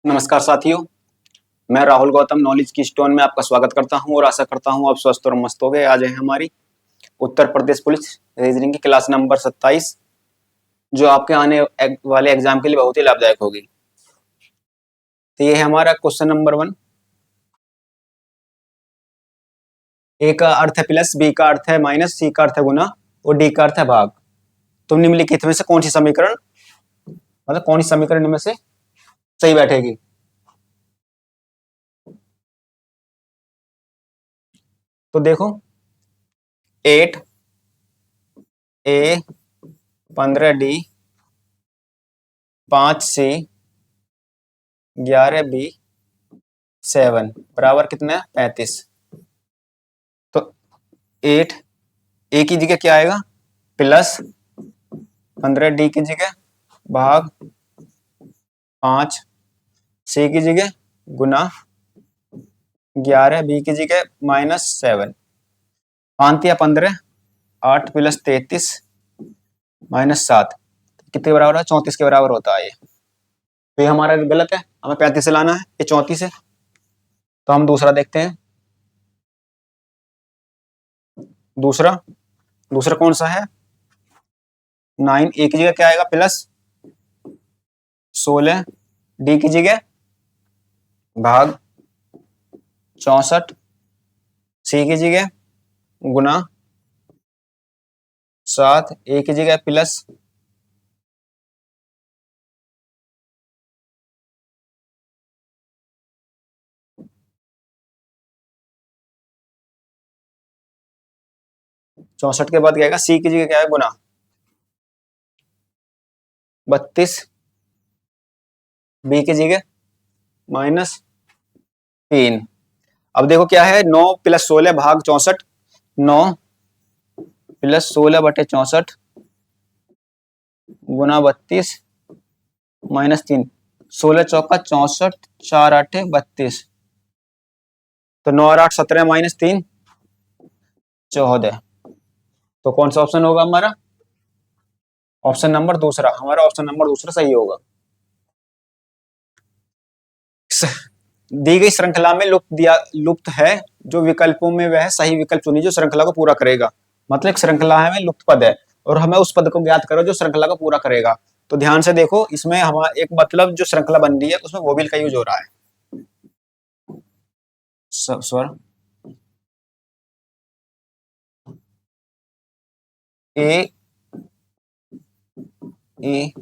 नमस्कार साथियों, मैं राहुल गौतम नॉलेज की स्टोन में आपका स्वागत करता हूं और आशा करता हूं आप स्वस्थ और मस्त हो गए। आज है हमारी उत्तर प्रदेश पुलिस रीजनिंग की क्लास नंबर 27, जो आपके आने वाले एग्जाम के लिए बहुत ही लाभदायक होगी। तो ये है हमारा क्वेश्चन नंबर 1। ए का अर्थ है प्लस, बी का अर्थ है माइनस, सी का अर्थ है गुना और डी का अर्थ है भाग। तो निम्नलिखित में से कौन सी समीकरण, मतलब कौन सी समीकरण इनमें से सही बैठेगी? तो देखो, 8 ए 15 डी 5 सी 11 बी 7 बराबर कितना है? 35। तो 8 ए की जगह क्या आएगा? प्लस 15 डी की जगह भाग 5 सी की जगह गुना 11 बी की जगह -7। 5 या 15 8 प्लस 33 -7 कितने बराबर है? 34 के बराबर होता है ये। तो ये हमारा गलत है, हमें 35 से लाना है, ये 34 है। तो हम दूसरा देखते हैं। दूसरा दूसरा कौन सा है? 9 ए की जगह क्या आएगा? प्लस 16 डी की जगह भाग 64 सी की जगह गुना 7 ए की जगह प्लस 64 के बाद क्या आएगा? सी की जगह क्या है? गुना 32 बी की जगह -3। अब देखो क्या है? 9 प्लस 16 भाग 64, 9 प्लस 16 बटे 64 गुना 32 -3। 16 चौका 64, 4 8 32। तो 9 और 8 17 -3 14। तो कौन सा ऑप्शन होगा हमारा? ऑप्शन नंबर दूसरा। हमारा ऑप्शन नंबर दूसरा सही होगा। दी गई श्रृंखला में लुप्त है जो विकल्पों में वह सही विकल्प चुनी जो श्रृंखला को पूरा करेगा। मतलब एक श्रृंखला है में लुप्त पद है और हमें उस पद को ज्ञात करो जो श्रृंखला को पूरा करेगा। तो ध्यान से देखो, इसमें हमारा एक मतलब जो श्रृंखला बन रही है उसमें वोवेल का यूज हो रहा है। स्वर ए ई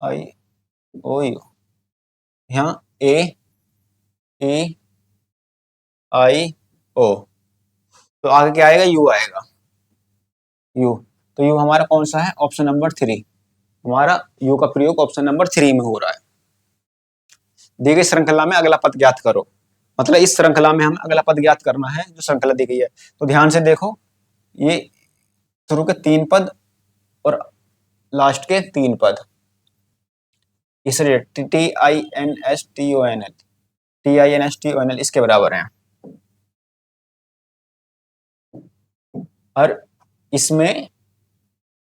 आई ओ यू, यहाँ ए ई आई ओ, तो आगे क्या आएगा? यू आएगा। यू, तो यू हमारा कौन सा है? Option number 3। हमारा यू का प्रयोग ऑप्शन नंबर 3 में हो रहा है। दी गई श्रृंखला में अगला पद ज्ञात करो। मतलब इस श्रृंखला में हमें अगला पद ज्ञात करना है जो श्रृंखला दी गई है। तो ध्यान से देखो, ये शुरू के 3 पद और लास्ट के 3 पद, इसलिए TINSTONL इसके बराबर हैं। और इसमें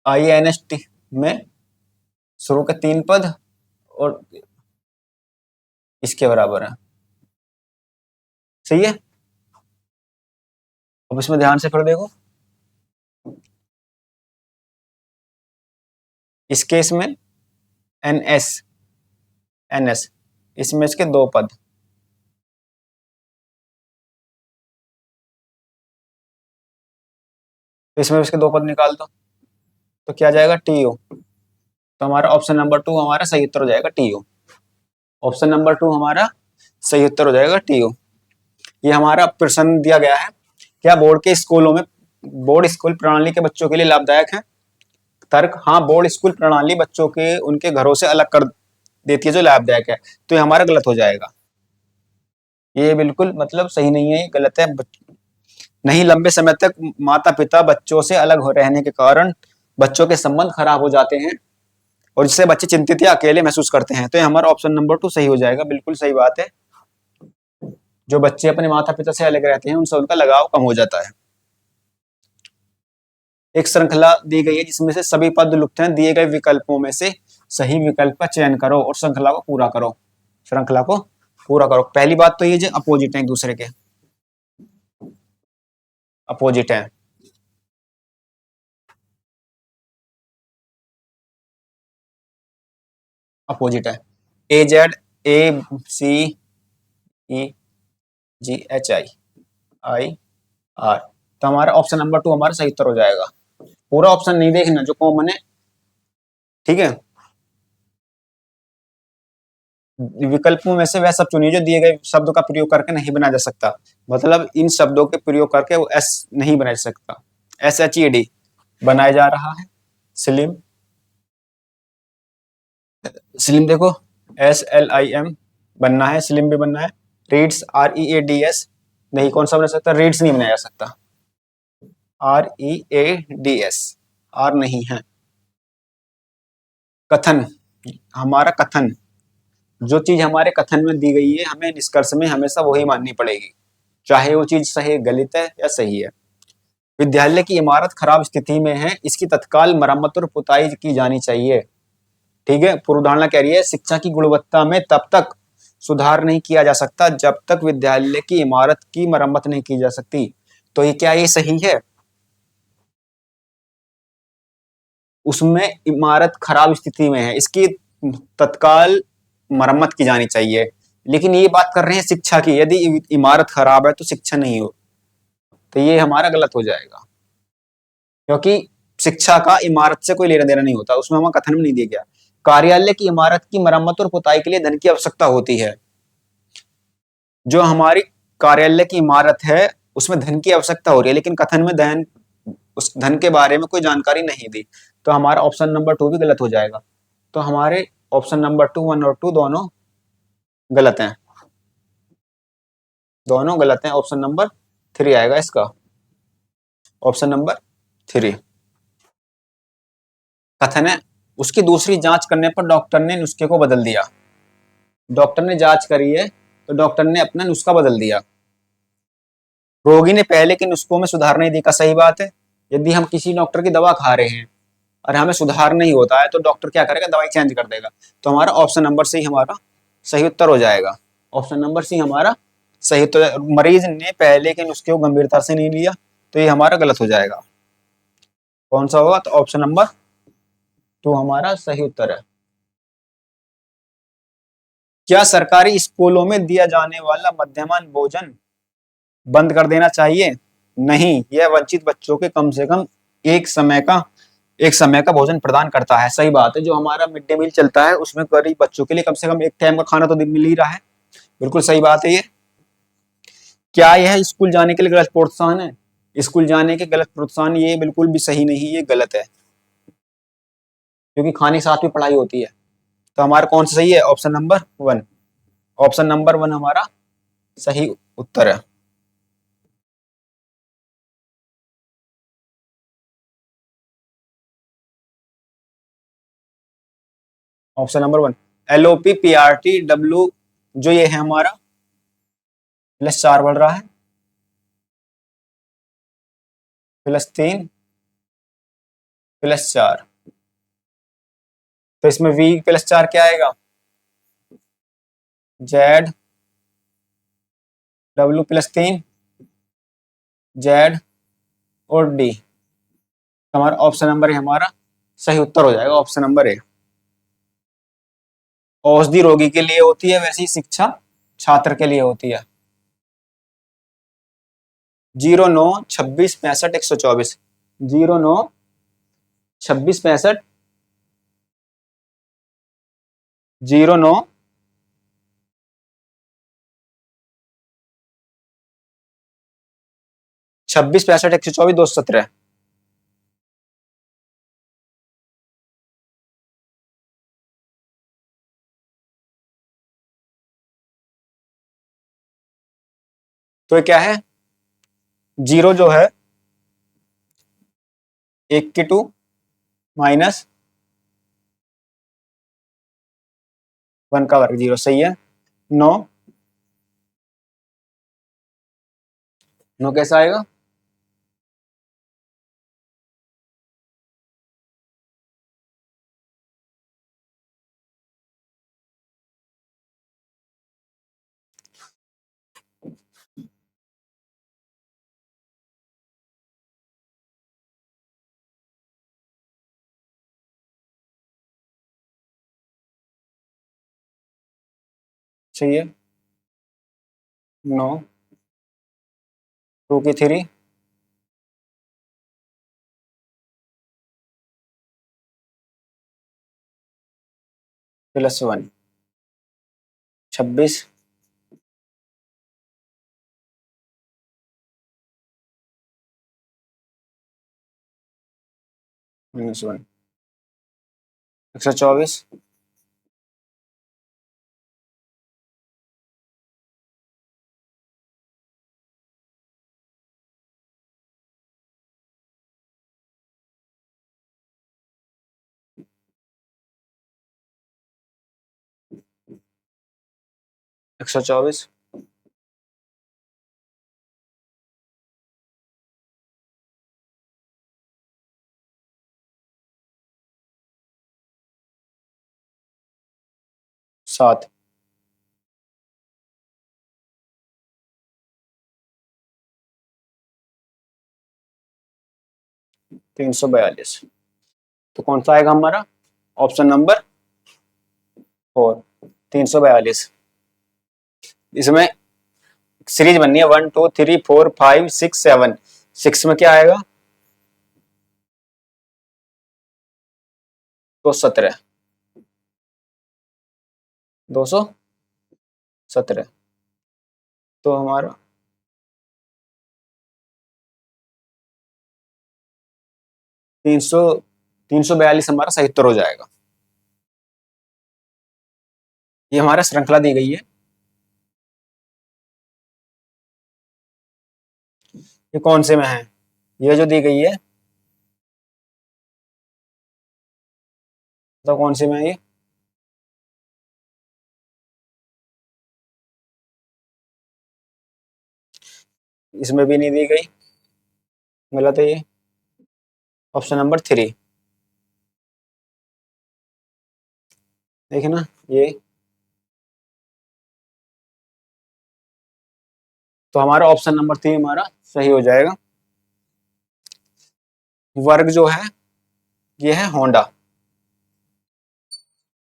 INST में शुरू के 3 पद और इसके बराबर है। सही है। अब इसमें ध्यान से फिर देखो, इस केस में NS इसमें इसके 2 पद, तो इसमें इसके 2 पद निकाल दो तो क्या जाएगा? TO। तो हमारा ऑप्शन नंबर 2 हमारा सही उत्तर हो जाएगा, TO। ऑप्शन नंबर 2 हमारा सही उत्तर हो जाएगा, TO। ये हमारा प्रश्न दिया गया है। क्या बोर्ड के स्कूलों में बोर्ड स्कूल प्रणाली के बच्चों के लिए लाभदायक है? तर्क, हाँ, बोर्ड स्कूल प्रणाली बच्चों के उनके घरों से अलग कर देती है जो लाभदायक है। तो ये हमारा गलत हो जाएगा। ये बिल्कुल मतलब सही नहीं है, ये गलत है। नहीं, लंबे समय तक माता पिता बच्चों से अलग हो रहने के कारण बच्चों के संबंध खराब हो जाते हैं और जिससे बच्चे चिंतित या अकेले महसूस करते हैं। तो ये हमारा ऑप्शन नंबर 2 सही हो जाएगा। बिल्कुल सही बात है। जो बच्चे अपने माता पिता से अलग रहते हैं उनसे उनका लगाव कम हो जाता है। एक श्रृंखला दी गई है जिसमें से सभी पद लुप्त हैं दिए गए विकल्पों में से सही विकल्प का चयन करो और श्रृंखला को पूरा करो। श्रृंखला को पूरा करो। पहली बात तो ये जो अपोजिट है एक दूसरे के, अपोजिट है। अपोजिट है। A Z, A C E G H I I R. तो हमारा ऑप्शन नंबर 2 हमारा सही उत्तर हो जाएगा। पूरा ऑप्शन नहीं देखना जो कॉमन है, ठीक है। विकल्पों में से वह सब चुनिए जो दिए गए शब्दों का प्रयोग करके नहीं बनाया जा सकता। मतलब इन शब्दों के प्रयोग करके वो एस नहीं बनाया जा सकता। एस एच ई डी बनाया जा रहा है। स्लिम, स्लिम देखो, एस एल आई एम बनना है, स्लिम भी बनना है। Reads, are E A D S, नहीं कौन सा बना सकता, रीड्स नहीं बनाया जा सकता। R E A D S, R नहीं है। कथन, हमारा कथन, जो चीज हमारे कथन में दी गई है हमें निष्कर्ष में हमेशा वही माननी पड़ेगी, चाहे वो चीज सही गलत है या सही है। विद्यालय की इमारत खराब स्थिति में है, इसकी तत्काल मरम्मत और पुताई की जानी चाहिए। ठीक है। पूर्वधारणा कह रही है शिक्षा की गुणवत्ता में तब तक सुधार नहीं किया जा सकता जब तक विद्यालय की इमारत की मरम्मत नहीं की जा सकती। तो ये क्या, ये सही है? उसमें इमारत खराब स्थिति में है, इसकी तत्काल मरम्मत की जानी चाहिए। लेकिन ये बात कर रहे हैं शिक्षा की, यदि इमारत खराब है तो शिक्षा नहीं हो, तो ये हमारा गलत हो जाएगा, क्योंकि शिक्षा का इमारत से कोई लेना देना नहीं होता, उसमें हमारा कथन में नहीं दिया गया। कार्यालय की इमारत की मरम्मत और पुताई के लिए धन की आवश्यकता होती है। जो हमारी कार्यालय की इमारत है उसमें धन की आवश्यकता हो रही है, लेकिन कथन में धन, उस धन के बारे में कोई जानकारी नहीं दी, तो हमारा ऑप्शन नंबर 2 भी गलत हो जाएगा। तो हमारे ऑप्शन नंबर 2, 1 और 2 दोनों गलत हैं, दोनों गलत हैं। ऑप्शन नंबर 3 आएगा इसका, ऑप्शन नंबर 3। कथन है उसकी दूसरी जांच करने पर डॉक्टर ने नुस्खे को बदल दिया। डॉक्टर ने जांच करी है तो डॉक्टर ने अपना नुस्खा बदल दिया। रोगी ने पहले के नुस्खों में सुधार नहीं देखा, सही बात है। यदि हम किसी डॉक्टर की दवा खा रहे हैं और हमें सुधार नहीं होता है तो डॉक्टर क्या करेगा, दवाई चेंज कर देगा। तो हमारा ऑप्शन नंबर सी हमारा सही उत्तर हो जाएगा। ऑप्शन नंबर सी हमारा सही उत्तर। मरीज ने पहले के नुस्खे को गंभीरता से नहीं लिया, तो ये हमारा गलत हो जाएगा। कौन सा होगा, तो ऑप्शन नंबर 2 हमारा सही उत्तर है। क्या सरकारी स्कूलों में दिया जाने वाला मध्याह्न भोजन बंद कर देना चाहिए? नहीं, यह वंचित बच्चों के कम से कम एक समय का भोजन प्रदान करता है। सही बात है, जो हमारा मिड डे मील चलता है उसमें गरीब बच्चों के लिए कम से कम एक टाइम का खाना तो मिल ही रहा है। बिल्कुल सही बात है ये। क्या यह स्कूल जाने के लिए गलत प्रोत्साहन है? स्कूल जाने के गलत प्रोत्साहन ये बिल्कुल भी सही नहीं, ये गलत है, क्योंकि खाने के साथ भी पढ़ाई होती है। तो हमारा कौन सा सही है, ऑप्शन नंबर 1। ऑप्शन नंबर 1 हमारा सही उत्तर है। Option number 1, LOP PRT W, जो ये है हमारा +4 बढ़ रहा है, +3 +4। तो इसमें V +4 क्या आएगा, Z W +3 Z और D। हमारा ऑप्शन नंबर है हमारा सही उत्तर हो जाएगा, ऑप्शन नंबर ए। औषधि रोगी के लिए होती है, वैसी शिक्षा छात्र के लिए होती है। 09 26 65 124, 09 26 65 09 26 65 124 217। तो ये क्या है, 0 जो है 1 की 2 माइनस 1 का वर्ग, 0 सही है। 9 9 कैसा आएगा, सही है। 9, 2 की 3, +1, 26, -1, 124, एक सौ चौबीस, 7, 342। तो कौन सा आएगा हमारा? Option number 4, 342। इसमें सीरीज बननी है 1 2 3 4 5 6 7। 6 में क्या आएगा? 217, 217। तो हमारा 300, 342 हमारा सही उत्तर हो जाएगा। ये हमारा श्रृंखला दी गई है। ये कौन से में है? ये जो दी गई है तो कौन से में है ये? इसमें भी नहीं दी गई, गलत है ये। ऑप्शन नंबर 3, देखिए ना ये। तो हमारा ऑप्शन नंबर 3 हमारा सही हो जाएगा। वर्ग जो है ये है होंडा,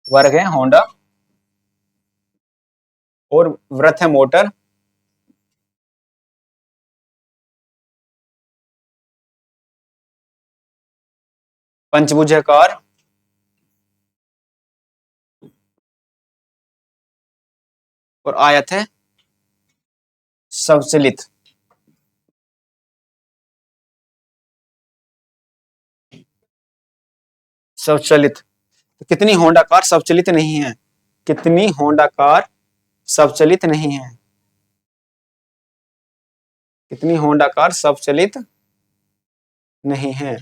वर्ग है होंडा, और वृत्त है मोटर, पंचभुज है कार, और आयत है स्वचलित। स्वचलित। तो कितनी होंडा कार स्वचलित नहीं है? कितनी होंडा कार स्वचलित नहीं है? कितनी होंडा कार स्वचलित नहीं है?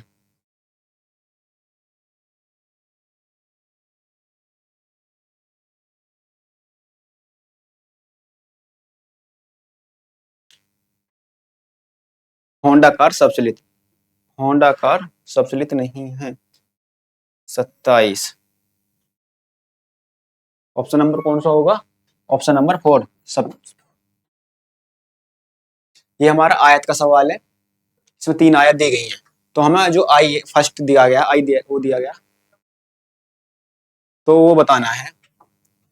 होंडा कार स्वचलित, होंडा कार स्वचलित नहीं है। 27। ऑप्शन नंबर कौन सा होगा? ऑप्शन नंबर 4 सब। ये हमारा आयत का सवाल है। इसमें 3 आयत दी गई हैं, तो हमें जो आई फर्स्ट दिया गया, आई दिया, वो दिया गया, तो वो बताना है।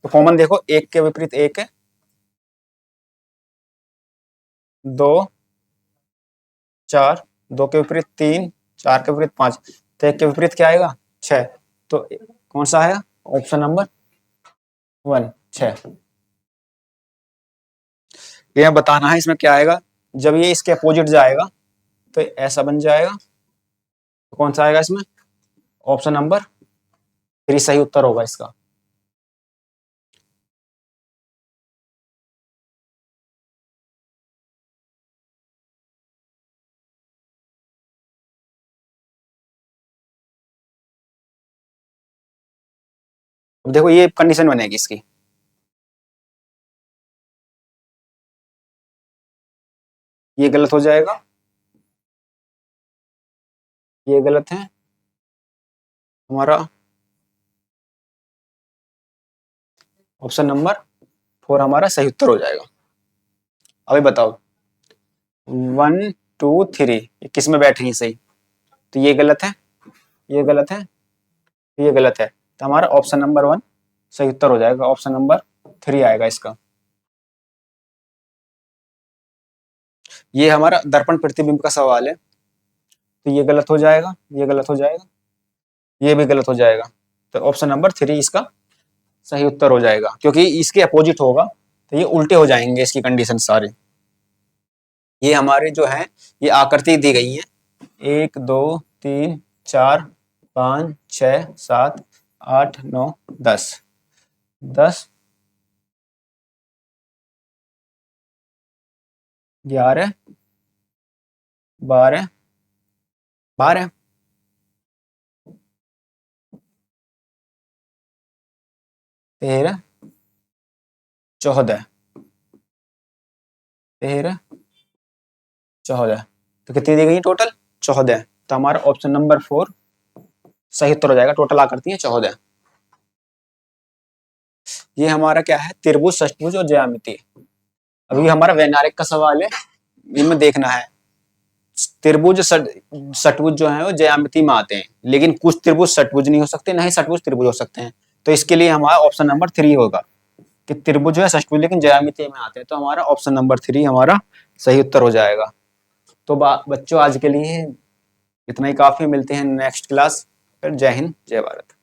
तो कॉमन देखो, एक के विपरीत एक है, 2, 4, 2 के विपरीत 3, 4 के विपरीत 5, तो एक के विपरीत क्या आएगा? 6। तो कौन सा है? Option number 1, 6। ये बताना है इसमें क्या आएगा। जब ये इसके अपोजिट जाएगा तो ऐसा बन जाएगा। तो कौन सा आएगा इसमें? ऑप्शन नंबर 3 सही उत्तर होगा इसका। अब देखो ये कंडीशन बनेगी इसकी। ये गलत हो जाएगा, ये गलत है। हमारा ऑप्शन नंबर 4 हमारा सही उत्तर हो जाएगा। अभी बताओ 1 2 3 ये किस में बैठ रही है सही? तो ये गलत है, ये गलत है, ये गलत है। तो हमारा ऑप्शन नंबर 1 सही उत्तर हो जाएगा। ऑप्शन नंबर 3 आएगा इसका। ये हमारा दर्पण प्रतिबिंब का सवाल है, तो ये गलत हो जाएगा, ये गलत हो जाएगा, ये भी गलत हो जाएगा। तो ऑप्शन नंबर 3 इसका सही उत्तर हो जाएगा, क्योंकि इसके अपोजिट होगा तो ये उल्टे हो जाएंगे इसकी कंडीशन सारे। ये हमारे जो है ये आकृति दी गई है, 1 2 3 4 5 6 7 8 9 10 10 11 12 12 13 14 13 14। तो कितनी दी गई टोटल? 14। तो हमारा ऑप्शन नंबर 4 सही उत्तर हो जाएगा। टोटल आकृति है 14। ये हमारा क्या है? त्रिभुज, षष्ठभुज और ज्यामिति। अभी हमारा वैनारिक का सवाल है, इनमें देखना है। त्रिभुज षटभुज जो है वो ज्यामिति में आते हैं, लेकिन कुछ त्रिभुज षटभुज नहीं हो सकते, ना ही षटभुज त्रिभुज हो सकते हैं। तो इसके लिए हमारा ऑप्शन नंबर 3 होगा कि त्रिभुज जो है षष्ठभुज लेकिन ज्यामिति में आते हैं। तो हमारा ऑप्शन नंबर 3 हमारा सही उत्तर हो जाएगा। तो बच्चों आज के लिए इतना ही काफी। मिलते हैं नेक्स्ट क्लास। जय हिंद, जय भारत।